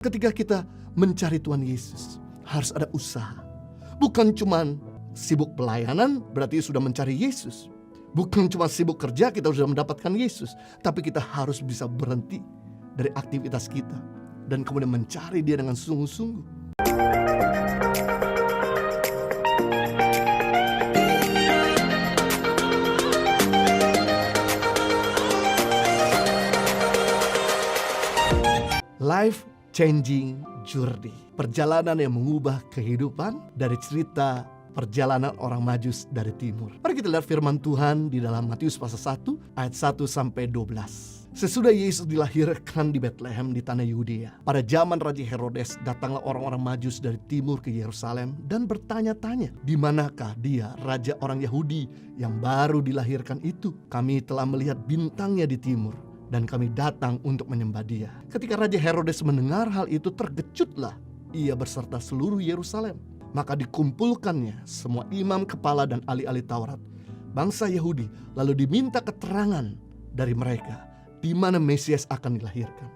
Ketika kita mencari Tuhan Yesus, harus ada usaha. Bukan cuma sibuk pelayanan berarti sudah mencari Yesus. Bukan cuma sibuk kerja kita sudah mendapatkan Yesus. Tapi kita harus bisa berhenti dari aktivitas kita dan kemudian mencari Dia dengan sungguh-sungguh. Life changing journey, perjalanan yang mengubah kehidupan dari cerita perjalanan orang Majus dari timur. Mari kita lihat firman Tuhan di dalam Matius pasal 1 ayat 1 sampai 12. Sesudah Yesus dilahirkan di Betlehem di tanah Yudea, pada zaman Raja Herodes datanglah orang-orang Majus dari timur ke Yerusalem dan bertanya-tanya, di manakah dia, raja orang Yahudi yang baru dilahirkan itu? Kami telah melihat bintangnya di timur dan kami datang untuk menyembah Dia. Ketika Raja Herodes mendengar hal itu, terkejutlah ia beserta seluruh Yerusalem. Maka dikumpulkannya semua imam kepala dan ahli-ahli Taurat, bangsa Yahudi, lalu diminta keterangan dari mereka di mana Mesias akan dilahirkan.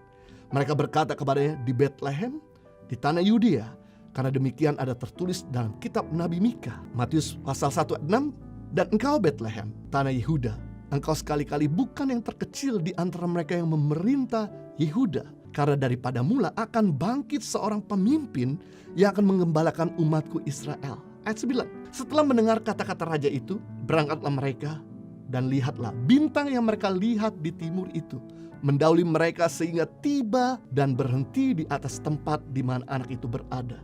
Mereka berkata kepadanya, di Betlehem, di tanah Yudea, karena demikian ada tertulis dalam kitab Nabi Mika. Matius pasal 1 ayat 6, dan engkau Betlehem, tanah Yehuda, engkau sekali-kali bukan yang terkecil di antara mereka yang memerintah Yehuda, karena daripada mula akan bangkit seorang pemimpin yang akan menggembalakan umatku Israel. Ayat 9. Setelah mendengar kata-kata raja itu, berangkatlah mereka dan lihatlah bintang yang mereka lihat di timur itu mendahului mereka sehingga tiba dan berhenti di atas tempat di mana anak itu berada.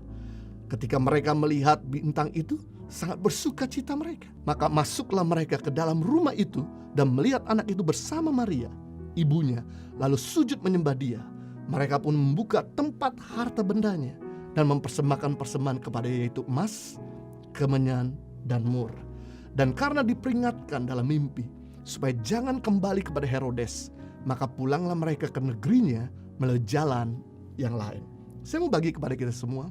Ketika mereka melihat bintang itu, sangat bersuka cita mereka. Maka masuklah mereka ke dalam rumah itu dan melihat anak itu bersama Maria, ibunya, lalu sujud menyembah Dia. Mereka pun membuka tempat harta bendanya dan mempersembahkan persembahan kepada Dia, yaitu emas, kemenyan, dan mur. Dan karena diperingatkan dalam mimpi supaya jangan kembali kepada Herodes, maka pulanglah mereka ke negerinya melalui jalan yang lain. Saya mau bagi kepada kita semua,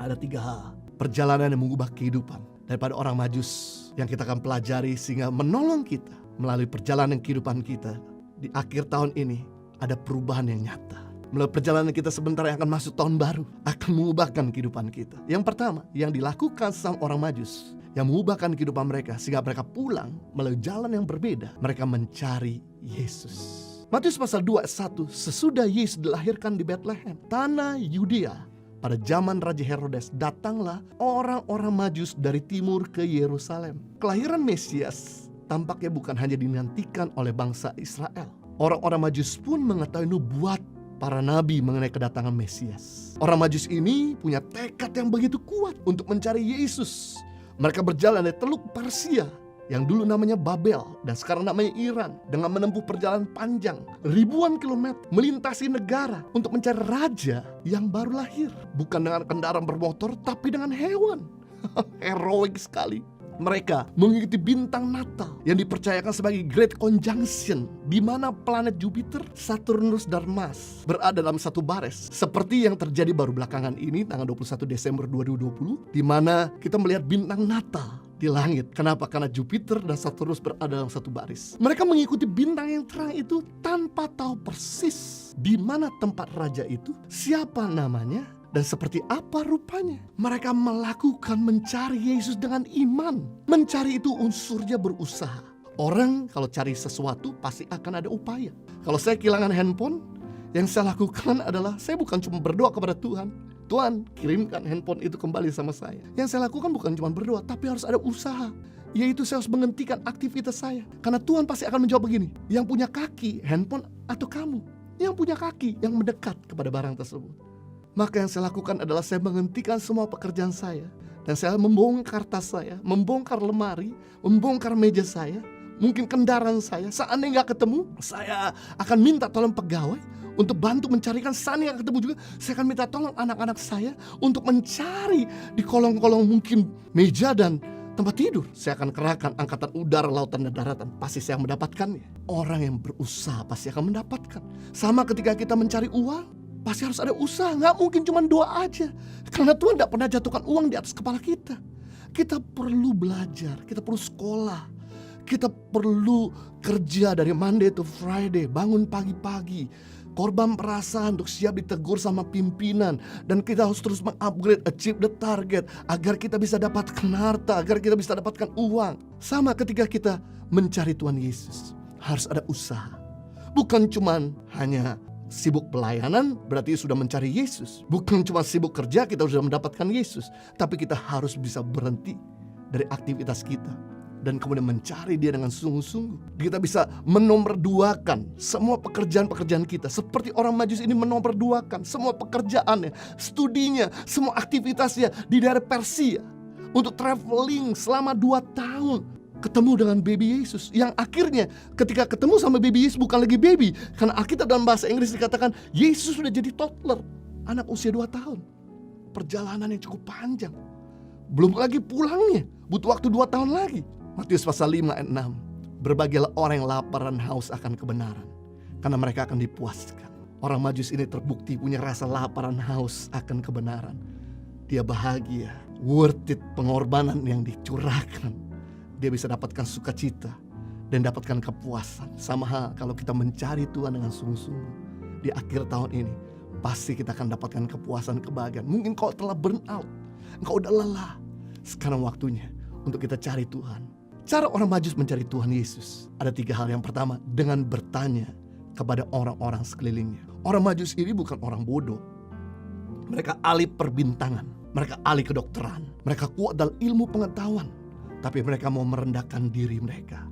ada 3 hal perjalanan yang mengubah kehidupan daripada orang Majus yang kita akan pelajari sehingga menolong kita melalui perjalanan kehidupan kita. Di akhir tahun ini ada perubahan yang nyata. Melalui perjalanan kita sebentar yang akan masuk tahun baru akan mengubahkan kehidupan kita. Yang pertama, yang dilakukan sang orang Majus yang mengubahkan kehidupan mereka sehingga mereka pulang melalui jalan yang berbeda. Mereka mencari Yesus. Matius pasal 2 ayat 1. Sesudah Yesus dilahirkan di Betlehem, tanah Yudea, pada zaman Raja Herodes datanglah orang-orang Majus dari timur ke Yerusalem. Kelahiran Mesias tampaknya bukan hanya dinantikan oleh bangsa Israel. Orang-orang Majus pun mengetahui nubuat para nabi mengenai kedatangan Mesias. Orang Majus ini punya tekad yang begitu kuat untuk mencari Yesus. Mereka berjalan dari Teluk Persia yang dulu namanya Babel dan sekarang namanya Iran, dengan menempuh perjalanan panjang ribuan kilometer melintasi negara untuk mencari raja yang baru lahir. Bukan dengan kendaraan bermotor tapi dengan hewan. Heroik sekali. Mereka mengikuti bintang Natal yang dipercayakan sebagai Great Conjunction, di mana planet Jupiter, Saturnus, dan Mars berada dalam satu baris. Seperti yang terjadi baru belakangan ini tanggal 21 Desember 2020, di mana kita melihat bintang Natal di langit. Kenapa? Karena Jupiter dan Saturnus berada dalam satu baris. Mereka mengikuti bintang yang terang itu tanpa tahu persis di mana tempat raja itu, siapa namanya, dan seperti apa rupanya. Mereka melakukan mencari Yesus dengan iman. Mencari itu unsurnya berusaha. Orang kalau cari sesuatu pasti akan ada upaya. Kalau saya kehilangan handphone, yang saya lakukan adalah saya bukan cuma berdoa kepada Tuhan, Tuhan kirimkan handphone itu kembali sama saya. Yang saya lakukan bukan cuma berdoa, tapi harus ada usaha. Yaitu saya harus menghentikan aktivitas saya. Karena Tuhan pasti akan menjawab begini, yang punya kaki handphone atau kamu? Yang punya kaki yang mendekat kepada barang tersebut. Maka yang saya lakukan adalah saya menghentikan semua pekerjaan saya. Dan saya membongkar tas saya, membongkar lemari, membongkar meja saya, mungkin kendaraan saya. Seandainya gak ketemu, saya akan minta tolong pegawai untuk bantu mencarikan. Seandainya gak ketemu juga, saya akan minta tolong anak-anak saya untuk mencari di kolong-kolong mungkin meja dan tempat tidur. Saya akan kerahkan angkatan udara, lautan, dan daratan. Pasti saya mendapatkannya. Orang yang berusaha pasti akan mendapatkan. Sama ketika kita mencari uang, pasti harus ada usaha, gak mungkin cuma doa aja. Karena Tuhan gak pernah jatuhkan uang di atas kepala kita. Kita perlu belajar, kita perlu sekolah, kita perlu kerja dari Monday to Friday, bangun pagi-pagi, korban perasaan, untuk siap ditegur sama pimpinan. Dan kita harus terus mengupgrade, achieve the target, agar kita bisa dapatkan harta, agar kita bisa dapatkan uang. Sama ketika kita mencari Tuhan Yesus, harus ada usaha. Bukan cuman hanya sibuk pelayanan berarti sudah mencari Yesus. Bukan cuma sibuk kerja kita sudah mendapatkan Yesus. Tapi kita harus bisa berhenti dari aktivitas kita dan kemudian mencari Dia dengan sungguh-sungguh. Kita bisa menomorduakan semua pekerjaan-pekerjaan kita, seperti orang Majus ini menomorduakan semua pekerjaannya, studinya, semua aktivitasnya di daerah Persia, untuk traveling selama 2 tahun, ketemu dengan baby Yesus, yang akhirnya ketika ketemu sama baby Yesus bukan lagi baby, karena Alkitab dalam bahasa Inggris dikatakan Yesus sudah jadi toddler, anak usia 2 tahun. Perjalanan yang cukup panjang, belum lagi pulangnya butuh waktu 2 tahun lagi. Matius pasal 5 ayat 6. Berbahagialah orang yang lapar dan haus akan kebenaran, karena mereka akan dipuaskan. Orang Majus ini terbukti punya rasa lapar dan haus akan kebenaran. Dia bahagia, worth it pengorbanan yang dicurahkan. Dia bisa dapatkan sukacita dan dapatkan kepuasan. Sama hal kalau kita mencari Tuhan dengan sungguh-sungguh, di akhir tahun ini pasti kita akan dapatkan kepuasan, kebahagiaan. Mungkin kau telah burn out, engkau udah lelah. Sekarang waktunya untuk kita cari Tuhan. Cara orang Majus mencari Tuhan Yesus ada 3 hal. Yang pertama, dengan bertanya kepada orang-orang sekelilingnya. Orang Majus ini bukan orang bodoh. Mereka ahli perbintangan, mereka ahli kedokteran, mereka kuat dalam ilmu pengetahuan. Tapi mereka mau merendahkan diri mereka,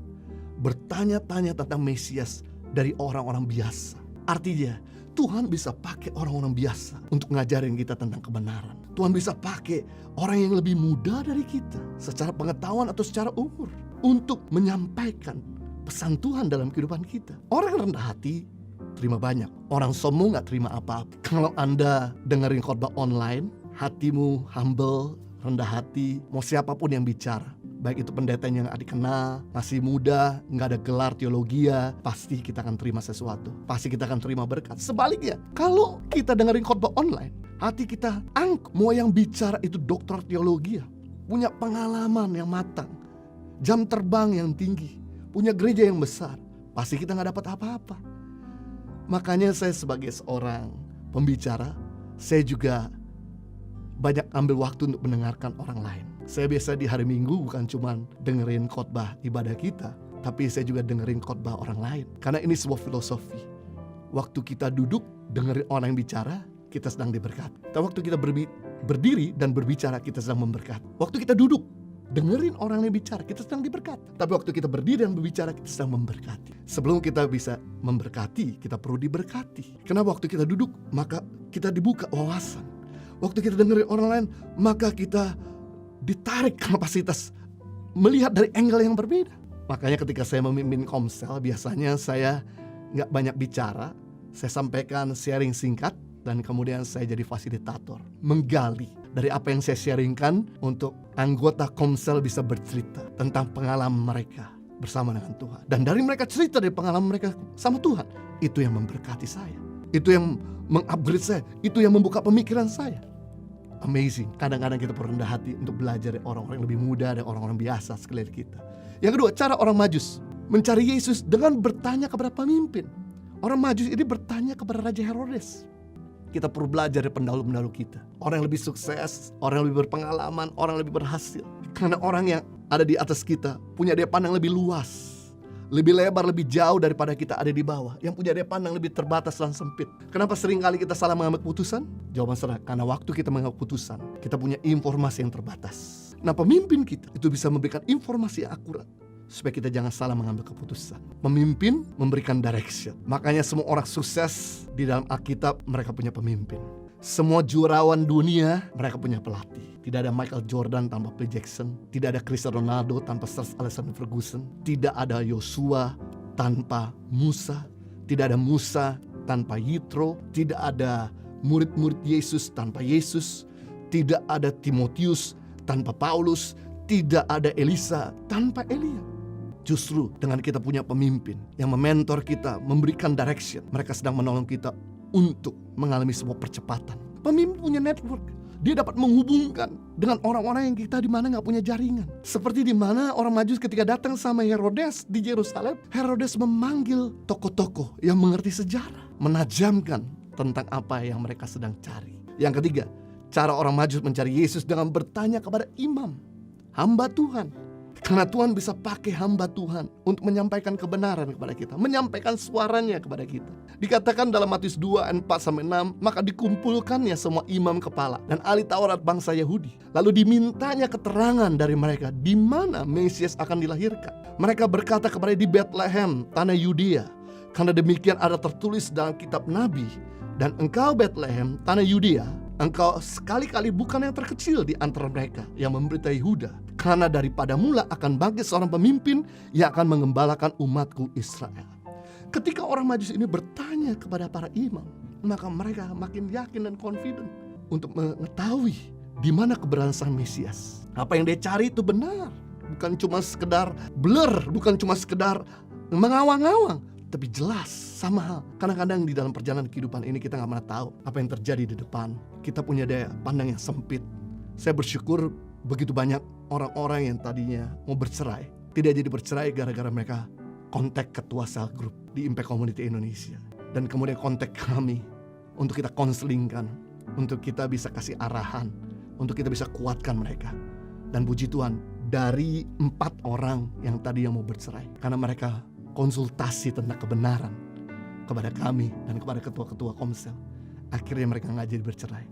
bertanya-tanya tentang Mesias dari orang-orang biasa. Artinya Tuhan bisa pakai orang-orang biasa untuk ngajarin kita tentang kebenaran. Tuhan bisa pakai orang yang lebih muda dari kita secara pengetahuan atau secara umur untuk menyampaikan pesan Tuhan dalam kehidupan kita. Orang yang rendah hati terima banyak, orang sombong gak terima apa-apa. Kalau Anda dengerin khotbah online, hatimu humble, rendah hati, mau siapapun yang bicara, baik itu pendeta yang gak dikenal, masih muda, gak ada gelar teologia, pasti kita akan terima sesuatu, pasti kita akan terima berkat. Sebaliknya, kalau kita dengerin khotbah online, hati kita mau yang bicara itu dokter teologi, punya pengalaman yang matang, jam terbang yang tinggi, punya gereja yang besar, pasti kita gak dapat apa-apa. Makanya saya sebagai seorang pembicara, saya juga banyak ambil waktu untuk mendengarkan orang lain. Saya biasa di hari Minggu bukan cuma dengerin khotbah ibadah kita, tapi saya juga dengerin khotbah orang lain. Karena ini sebuah filosofi. Waktu kita duduk dengerin orang yang bicara, kita sedang diberkati. Tapi waktu kita berdiri dan berbicara, kita sedang memberkati. Waktu kita duduk dengerin orang yang bicara, kita sedang diberkati. Tapi waktu kita berdiri dan berbicara, kita sedang memberkati. Sebelum kita bisa memberkati, kita perlu diberkati. Karena waktu kita duduk, maka kita dibuka wawasan. Waktu kita dengerin orang lain, maka kita ditarik kapasitas melihat dari angle yang berbeda. Makanya ketika saya memimpin Komsel, biasanya saya gak banyak bicara. Saya sampaikan sharing singkat, dan kemudian saya jadi fasilitator, menggali dari apa yang saya sharingkan untuk anggota Komsel bisa bercerita tentang pengalaman mereka bersama dengan Tuhan. Dan dari mereka cerita dari pengalaman mereka sama Tuhan, itu yang memberkati saya, itu yang mengupgrade saya, itu yang membuka pemikiran saya. Amazing. Kadang-kadang kita perlu rendah hati untuk belajar dari orang-orang yang lebih muda, dari orang-orang biasa sekeliling kita. Yang kedua, cara orang Majus mencari Yesus dengan bertanya kepada pemimpin. Orang Majus ini bertanya kepada Raja Herodes. Kita perlu belajar dari pendahulu-pendahulu kita, orang yang lebih sukses, orang yang lebih berpengalaman, orang yang lebih berhasil. Karena orang yang ada di atas kita punya daya pandang lebih luas, lebih lebar, lebih jauh daripada kita ada di bawah, yang punya daya pandang lebih terbatas dan sempit. Kenapa seringkali kita salah mengambil keputusan? Jawaban salah, karena waktu kita mengambil keputusan, kita punya informasi yang terbatas. Nah, pemimpin kita itu bisa memberikan informasi yang akurat, supaya kita jangan salah mengambil keputusan. Pemimpin memberikan direction. Makanya semua orang sukses di dalam Alkitab, mereka punya pemimpin. Semua juarawan dunia, mereka punya pelatih. Tidak ada Michael Jordan tanpa Phil Jackson. Tidak ada Cristiano Ronaldo tanpa Sir Alexander Ferguson. Tidak ada Yosua tanpa Musa. Tidak ada Musa tanpa Yitro. Tidak ada murid-murid Yesus tanpa Yesus. Tidak ada Timotius tanpa Paulus. Tidak ada Elisa tanpa Elia. Justru dengan kita punya pemimpin yang mementor kita, memberikan direction, mereka sedang menolong kita untuk mengalami sebuah percepatan. Pemimpin punya network. Dia dapat menghubungkan dengan orang-orang yang kita di mana nggak punya jaringan. Seperti di mana orang Majus ketika datang sama Herodes di Yerusalem, Herodes memanggil tokoh-tokoh yang mengerti sejarah. menajamkan tentang apa yang mereka sedang cari. Yang ketiga, cara orang Majus mencari Yesus dengan bertanya kepada imam, hamba Tuhan. Karena Tuhan bisa pakai hamba Tuhan untuk menyampaikan kebenaran kepada kita, menyampaikan suaranya kepada kita. Dikatakan dalam Matius 2 ayat 4-6, maka dikumpulkannya semua imam kepala dan ahli Taurat bangsa Yahudi. Lalu dimintanya keterangan dari mereka di mana Mesias akan dilahirkan. Mereka berkata kepada di Bethlehem, tanah Yudea, karena demikian ada tertulis dalam kitab Nabi. Dan engkau Bethlehem, tanah Yudea, engkau sekali-kali bukan yang terkecil di antara mereka yang memberitai Yehuda. Karena daripada mula akan bangkit seorang pemimpin yang akan mengembalakan umatku Israel. Ketika orang Majus ini bertanya kepada para imam, maka mereka makin yakin dan confident untuk mengetahui di mana keberadaan Sang Mesias. Apa yang dia cari itu benar, bukan cuma sekedar blur, bukan cuma sekedar mengawang-awang, tapi jelas. Sama hal, kadang-kadang di dalam perjalanan kehidupan ini kita gak pernah tahu apa yang terjadi di depan. Kita punya daya pandang yang sempit. Saya bersyukur begitu banyak orang-orang yang tadinya mau bercerai, tidak jadi bercerai gara-gara mereka kontak ketua sel group di Impact Community Indonesia. Dan kemudian kontak kami untuk kita konselingkan, untuk kita bisa kasih arahan, untuk kita bisa kuatkan mereka. Dan puji Tuhan, dari 4 orang yang tadi yang mau bercerai, karena mereka konsultasi tentang kebenaran kepada kami dan kepada ketua-ketua komsel, akhirnya mereka nggak jadi bercerai.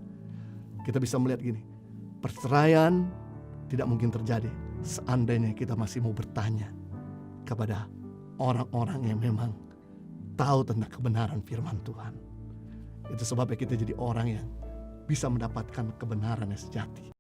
Kita bisa melihat gini, perceraian tidak mungkin terjadi seandainya kita masih mau bertanya kepada orang-orang yang memang tahu tentang kebenaran firman Tuhan. Itu sebabnya kita jadi orang yang bisa mendapatkan kebenaran yang sejati.